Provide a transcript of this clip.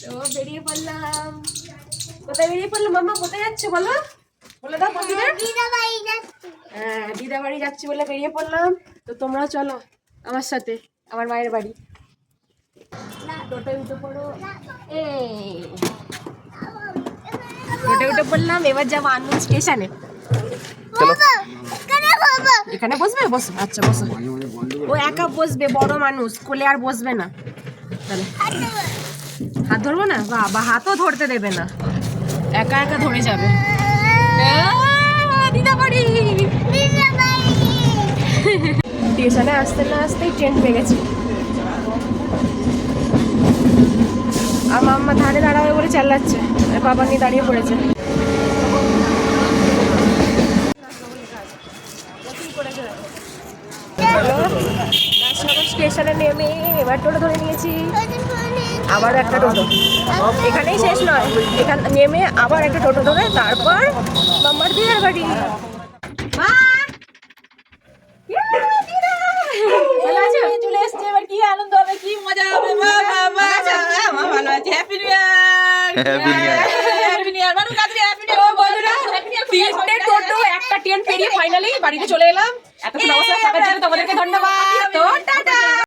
তো বেরিয়ে পড়লাম। কোথায় বেরিয়ে পড়লাম মাম্মা? কোথায় যাচ্ছে বলো? বলে দাও বন্ধুদের। হ্যাঁ, দিদা বাড়ি যাচ্ছি বলে বেরিয়ে পড়লাম। তো তোমরাও চলো আমার সাথে আমার মায়ের বাড়ি। টোটোয় উঠে পড়ো। টোটোয় উঠে পড়লাম, এবার যাবো আনন্দ স্টেশনে। এখানে বসবে? বসো, আচ্ছা বসো। ও একা বসবে, বড় মানুষ, কোলে আর বসবে না। তাহলে হাত ধরবো না? বা হাতও ধরতে দেবে না, একা একা ধরে যাবে। দিদা বাড়ি। স্টেশনে আসতে না আসতেই ট্রেন পেয়ে গেছি। আর মাম্মা ধারে দাঁড়াবে বলে চালাচ্ছে, বাবা নিয়ে দাঁড়িয়ে পড়েছে। স্টেশনে নেমে এবার টোটো ধরে নিয়েছি, আবার একটা টোটো। এখানেই শেষ নয়, এখান নেমে আবার একটা টোটো ধরে তারপর মাম্মার দিদার বাড়ি। চলে এসছে, এবার কি আনন্দ হবে, কি মজা হবে। ভালো আছে। Happy new year. Happy new year মানু কাছে। হ্যাপি নিউ ইয়ার বন্ধুরা। তিনটে টোটো একটা ট্রেন পেরিয়ে ফাইনালি বাড়িতে চলে এলাম। এতক্ষণ অবস্থা থাকার জন্য তোমাদেরকে ধন্যবাদ। তো